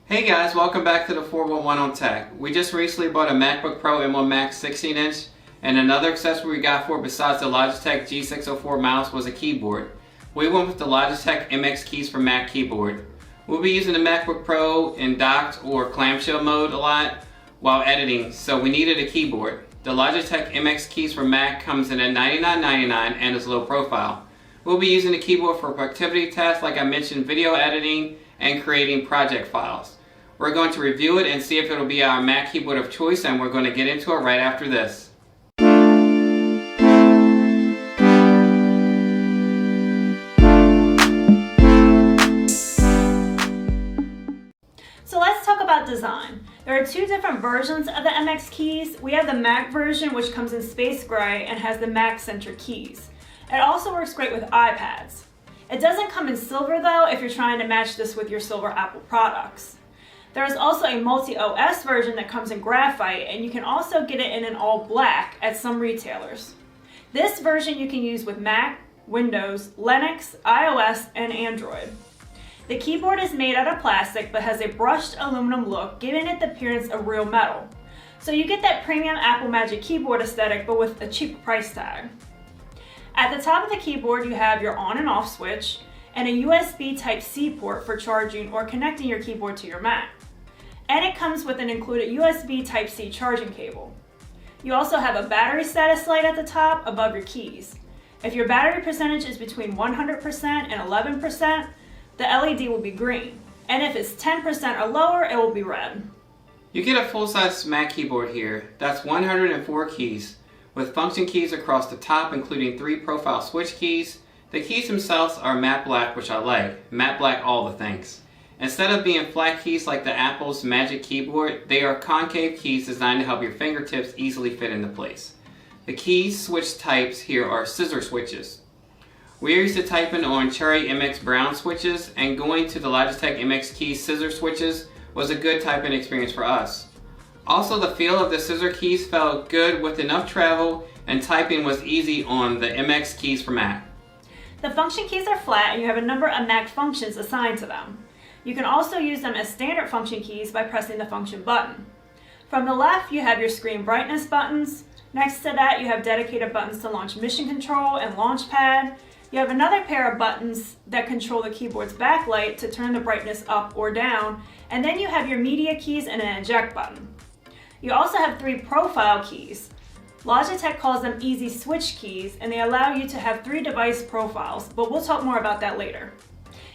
Hey guys, welcome back to the 411 on Tech. We just recently bought a Macbook Pro M1 Max 16-inch, and another accessory we got for it besides the Logitech G604 mouse was a keyboard. We went with the Logitech MX keys for Mac keyboard. We'll be using the MacBook Pro in docked or clamshell mode a lot while editing, so we needed a keyboard. The Logitech MX keys for Mac comes in at $99.99 and is low profile. We'll be using the keyboard for productivity tasks like I mentioned, video editing and creating project files. We're going to review it and see if it'll be our Mac keyboard of choice, and we're going to get into it right after this. So let's talk about design. There are two different versions of the MX keys. We have the Mac version, which comes in space gray and has the Mac centric keys. It also works great with iPads. It doesn't come in silver though if you're trying to match this with your silver Apple products. There is also a multi-OS version that comes in graphite, and you can also get it in an all black at some retailers. This version you can use with Mac, Windows, Linux, iOS, and Android. The keyboard is made out of plastic but has a brushed aluminum look, giving it the appearance of real metal. So you get that premium Apple Magic Keyboard aesthetic but with a cheaper price tag. At the top of the keyboard you have your on and off switch and a USB Type-C port for charging or connecting your keyboard to your Mac. And it comes with an included USB Type-C charging cable. You also have a battery status light at the top above your keys. If your battery percentage is between 100% and 11%, the LED will be green. And if it's 10% or lower, it will be red. You get a full-size Mac keyboard here. That's 104 keys, with function keys across the top, including 3 profile switch keys. The keys themselves are matte black, which I like. Matte black all the things. Instead of being flat keys like the Apple's Magic Keyboard, they are concave keys designed to help your fingertips easily fit into place. The key switch types here are scissor switches. We are used to typing on Cherry MX Brown switches, and going to the Logitech MX keys scissor switches was a good typing experience for us. Also, the feel of the scissor keys felt good with enough travel, and typing was easy on the MX keys for Mac. The function keys are flat and you have a number of Mac functions assigned to them. You can also use them as standard function keys by pressing the function button. From the left, you have your screen brightness buttons. Next to that, you have dedicated buttons to launch mission control and launchpad. You have another pair of buttons that control the keyboard's backlight to turn the brightness up or down. And then you have your media keys and an eject button. You also have 3 profile keys. Logitech calls them easy switch keys, and they allow you to have 3 device profiles, but we'll talk more about that later.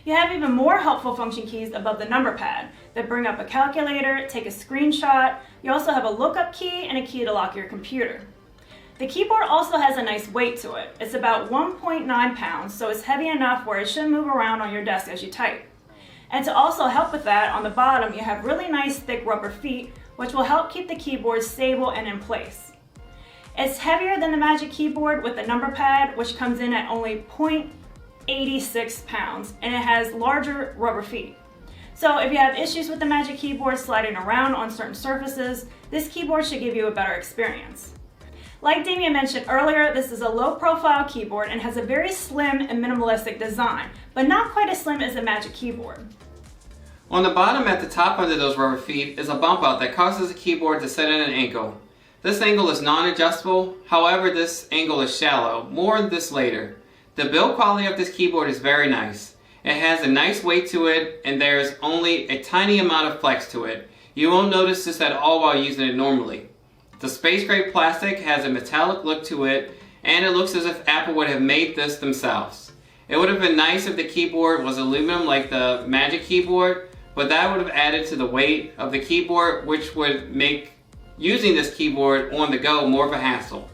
You have even more helpful function keys above the number pad that bring up a calculator, take a screenshot. You also have a lookup key and a key to lock your computer. The keyboard also has a nice weight to it. It's about 1.9 pounds, so it's heavy enough where it should move around on your desk as you type. And to also help with that, on the bottom you have really nice thick rubber feet, which will help keep the keyboard stable and in place. It's heavier than the Magic Keyboard with the number pad, which comes in at only 0.86 pounds, and it has larger rubber feet. So if you have issues with the Magic Keyboard sliding around on certain surfaces, this keyboard should give you a better experience. Like Damien mentioned earlier, this is a low profile keyboard and has a very slim and minimalistic design, but not quite as slim as the Magic Keyboard. On the bottom at the top under those rubber feet is a bump out that causes the keyboard to set at an angle. This angle is non-adjustable, however this angle is shallow. More on this later. The build quality of this keyboard is very nice. It has a nice weight to it, and there is only a tiny amount of flex to it. You won't notice this at all while using it normally. The space gray plastic has a metallic look to it, and it looks as if Apple would have made this themselves. It would have been nice if the keyboard was aluminum like the Magic Keyboard, but that would have added to the weight of the keyboard, which would make using this keyboard on the go more of a hassle.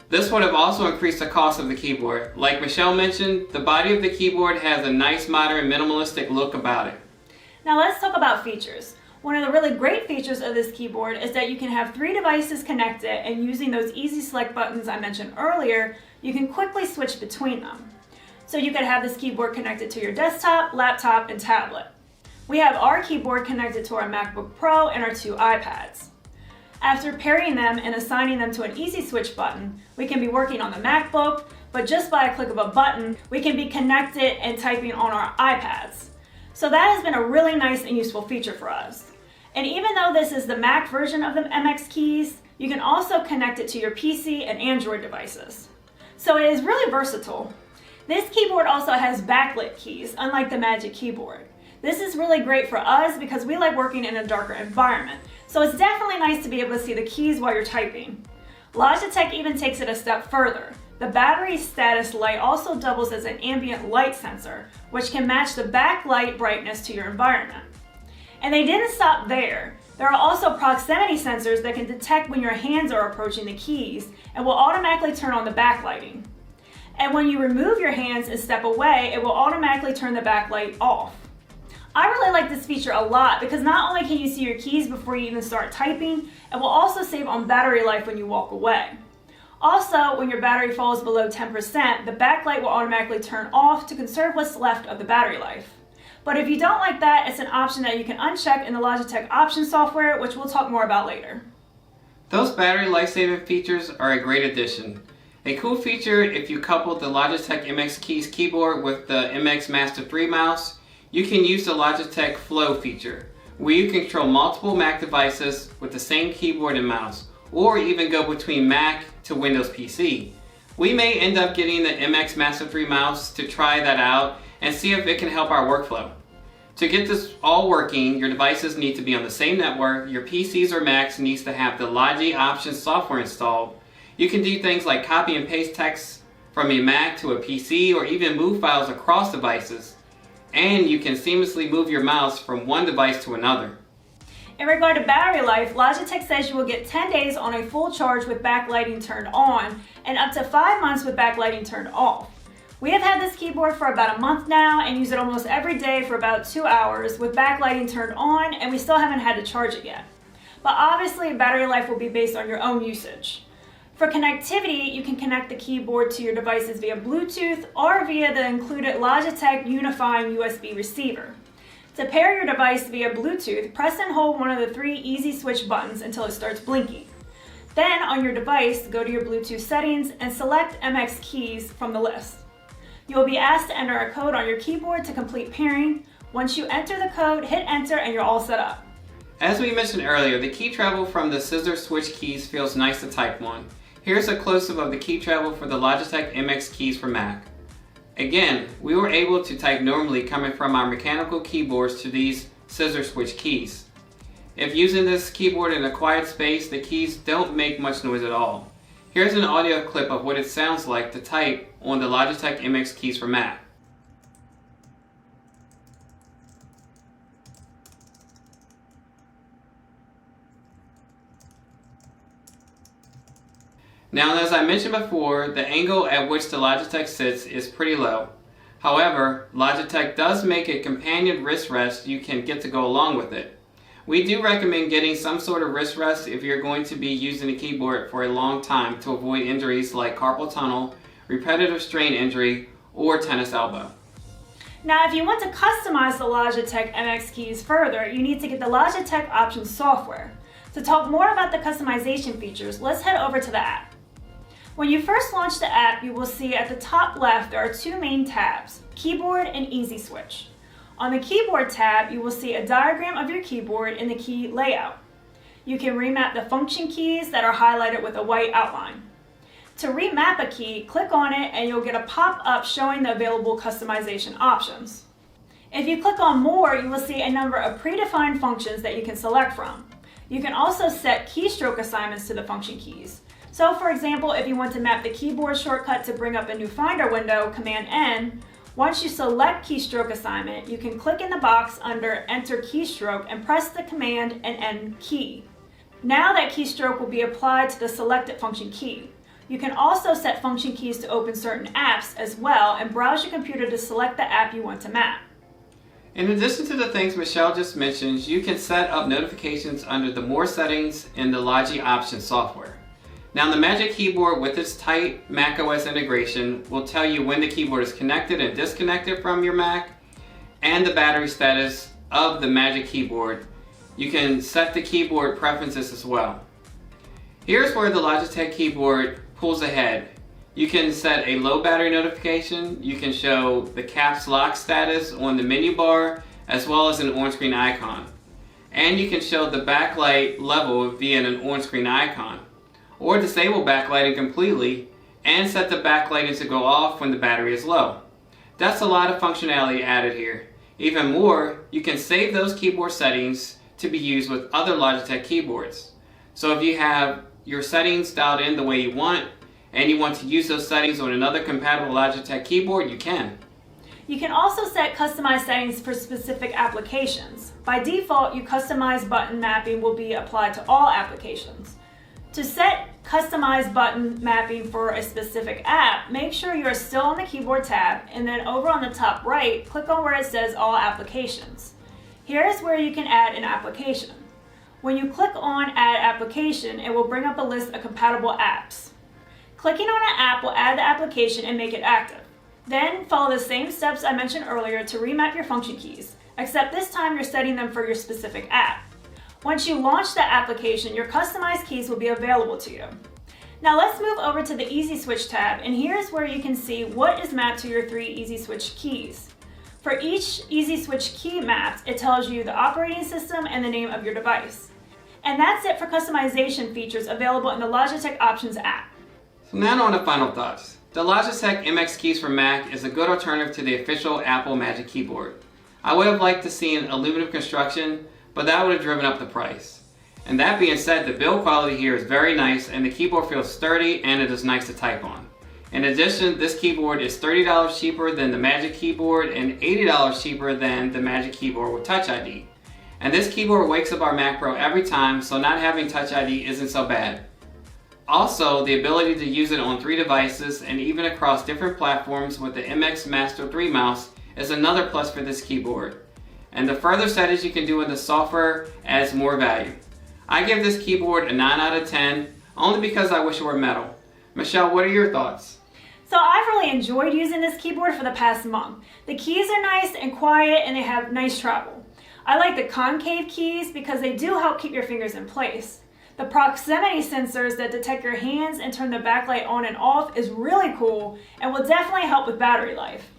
This would have also increased the cost of the keyboard. Like Michelle mentioned, the body of the keyboard has a nice modern minimalistic look about it. Now let's talk about features. One of the really great features of this keyboard is that you can have 3 devices connected, and using those easy select buttons I mentioned earlier, you can quickly switch between them. So you could have this keyboard connected to your desktop, laptop, and tablet. We have our keyboard connected to our MacBook Pro and our 2 iPads. After pairing them and assigning them to an easy switch button, we can be working on the MacBook, but just by a click of a button, we can be connected and typing on our iPads. So that has been a really nice and useful feature for us. And even though this is the Mac version of the MX keys, you can also connect it to your PC and Android devices. So it is really versatile. This keyboard also has backlit keys, unlike the Magic Keyboard. This is really great for us because we like working in a darker environment, so it's definitely nice to be able to see the keys while you're typing. Logitech even takes it a step further. The battery status light also doubles as an ambient light sensor, which can match the backlight brightness to your environment. And they didn't stop there. There are also proximity sensors that can detect when your hands are approaching the keys and will automatically turn on the backlighting. And when you remove your hands and step away, it will automatically turn the backlight off. I really like this feature a lot because not only can you see your keys before you even start typing, it will also save on battery life when you walk away. Also, when your battery falls below 10%, the backlight will automatically turn off to conserve what's left of the battery life. But if you don't like that, it's an option that you can uncheck in the Logitech Options software, which we'll talk more about later. Those battery life-saving features are a great addition. A cool feature if you couple the Logitech MX keys keyboard with the MX Master 3 mouse, you can use the Logitech Flow feature, where you control multiple Mac devices with the same keyboard and mouse, or even go between Mac to Windows PC. We may end up getting the MX Master 3 mouse to try that out and see if it can help our workflow. To get this all working, your devices need to be on the same network, your PCs or Macs needs to have the Logitech Options software installed. You can do things like copy and paste text from a Mac to a PC or even move files across devices. And you can seamlessly move your mouse from one device to another. In regard to battery life, Logitech says you will get 10 days on a full charge with backlighting turned on and up to 5 months with backlighting turned off. We have had this keyboard for about a month now and use it almost every day for about 2 hours with backlighting turned on, and we still haven't had to charge it yet. But obviously battery life will be based on your own usage. For connectivity, you can connect the keyboard to your devices via Bluetooth or via the included Logitech Unifying USB receiver. To pair your device via Bluetooth, press and hold one of the 3 easy switch buttons until it starts blinking. Then on your device, go to your Bluetooth settings and select MX keys from the list. You will be asked to enter a code on your keyboard to complete pairing. Once you enter the code, hit enter and you're all set up. As we mentioned earlier, the key travel from the scissor switch keys feels nice to type on. Here's a close-up of the key travel for the Logitech MX keys for Mac. Again, we were able to type normally coming from our mechanical keyboards to these scissor switch keys. If using this keyboard in a quiet space, the keys don't make much noise at all. Here's an audio clip of what it sounds like to type on the Logitech MX keys for Mac. Now, as I mentioned before, the angle at which the Logitech sits is pretty low. However, Logitech does make a companion wrist rest you can get to go along with it. We do recommend getting some sort of wrist rest if you're going to be using the keyboard for a long time to avoid injuries like carpal tunnel, repetitive strain injury, or tennis elbow. Now, if you want to customize the Logitech MX keys further, you need to get the Logitech Options software. To talk more about the customization features, let's head over to the app. When you first launch the app, you will see at the top left there are 2 main tabs, Keyboard and Easy Switch. On the Keyboard tab, you will see a diagram of your keyboard in the key layout. You can remap the function keys that are highlighted with a white outline. To remap a key, click on it and you'll get a pop-up showing the available customization options. If you click on More, you will see a number of predefined functions that you can select from. You can also set keystroke assignments to the function keys. So for example, if you want to map the keyboard shortcut to bring up a new Finder window, Command N, once you select keystroke assignment, you can click in the box under Enter Keystroke and press the Command and N key. Now that keystroke will be applied to the selected function key. You can also set function keys to open certain apps as well and browse your computer to select the app you want to map. In addition to the things Michelle just mentioned, you can set up notifications under the More settings in the Logitech Options software. Now, the Magic Keyboard with its tight macOS integration will tell you when the keyboard is connected and disconnected from your Mac and the battery status of the Magic Keyboard. You can set the keyboard preferences as well. Here's where the Logitech keyboard pulls ahead. You can set a low battery notification, you can show the caps lock status on the menu bar, as well as an on-screen icon. And you can show the backlight level via an on-screen icon, or disable backlighting completely and set the backlighting to go off when the battery is low. That's a lot of functionality added here. Even more, you can save those keyboard settings to be used with other Logitech keyboards. So if you have your settings dialed in the way you want, and you want to use those settings on another compatible Logitech keyboard, you can. You can also set customized settings for specific applications. By default, your customized button mapping will be applied to all applications. To set customized button mapping for a specific app, make sure you are still on the keyboard tab, and then over on the top right, click on where it says All Applications. Here is where you can add an application. When you click on Add Application, it will bring up a list of compatible apps. Clicking on an app will add the application and make it active. Then follow the same steps I mentioned earlier to remap your function keys, except this time you're setting them for your specific app. Once you launch that application, your customized keys will be available to you. Now let's move over to the Easy Switch tab, and here's where you can see what is mapped to your 3 Easy Switch keys. For each Easy Switch key mapped, it tells you the operating system and the name of your device. And that's it for customization features available in the Logitech Options app. So now on to final thoughts. The Logitech MX keys for Mac is a good alternative to the official Apple Magic Keyboard. I would have liked to see an aluminum construction, but that would have driven up the price. And that being said, the build quality here is very nice and the keyboard feels sturdy and it is nice to type on. In addition, this keyboard is $30 cheaper than the Magic Keyboard and $80 cheaper than the Magic Keyboard with Touch ID. And this keyboard wakes up our Mac Pro every time, so not having Touch ID isn't so bad. Also, the ability to use it on 3 devices and even across different platforms with the MX Master 3 mouse is another plus for this keyboard. And the further settings you can do with the software adds more value. I give this keyboard a 9 out of 10, only because I wish it were metal. Michelle, what are your thoughts? So I've really enjoyed using this keyboard for the past month. The keys are nice and quiet and they have nice travel. I like the concave keys because they do help keep your fingers in place. The proximity sensors that detect your hands and turn the backlight on and off is really cool and will definitely help with battery life.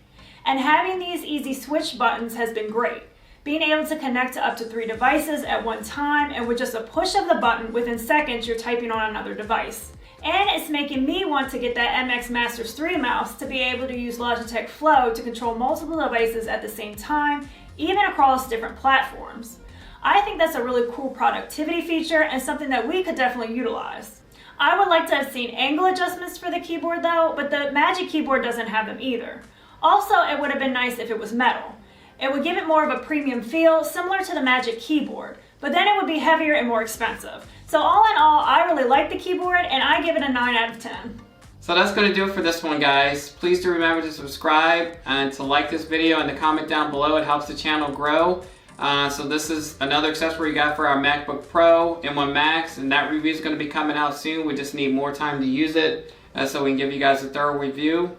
And having these easy switch buttons has been great. Being able to connect to up to 3 devices at one time, and with just a push of the button, within seconds you're typing on another device. And it's making me want to get that MX Masters 3 mouse to be able to use Logitech Flow to control multiple devices at the same time, even across different platforms. I think that's a really cool productivity feature and something that we could definitely utilize. I would like to have seen angle adjustments for the keyboard though, but the Magic Keyboard doesn't have them either. Also, it would have been nice if it was metal. It would give it more of a premium feel, similar to the Magic Keyboard, but then it would be heavier and more expensive. So all in all, I really like the keyboard and I give it a 9 out of 10. So that's going to do it for this one, guys. Please do remember to subscribe and to like this video and to comment down below. It helps the channel grow. So this is another accessory we got for our MacBook Pro M1 Max, and that review is going to be coming out soon. We just need more time to use it so we can give you guys a thorough review.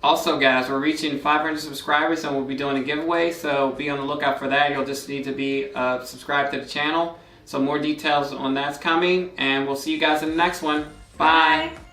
Also, guys, we're reaching 500 subscribers and we'll be doing a giveaway, so be on the lookout for that. You'll just need to be subscribed to the channel. So more details on that's coming, and we'll see you guys in the next one. Bye. Bye.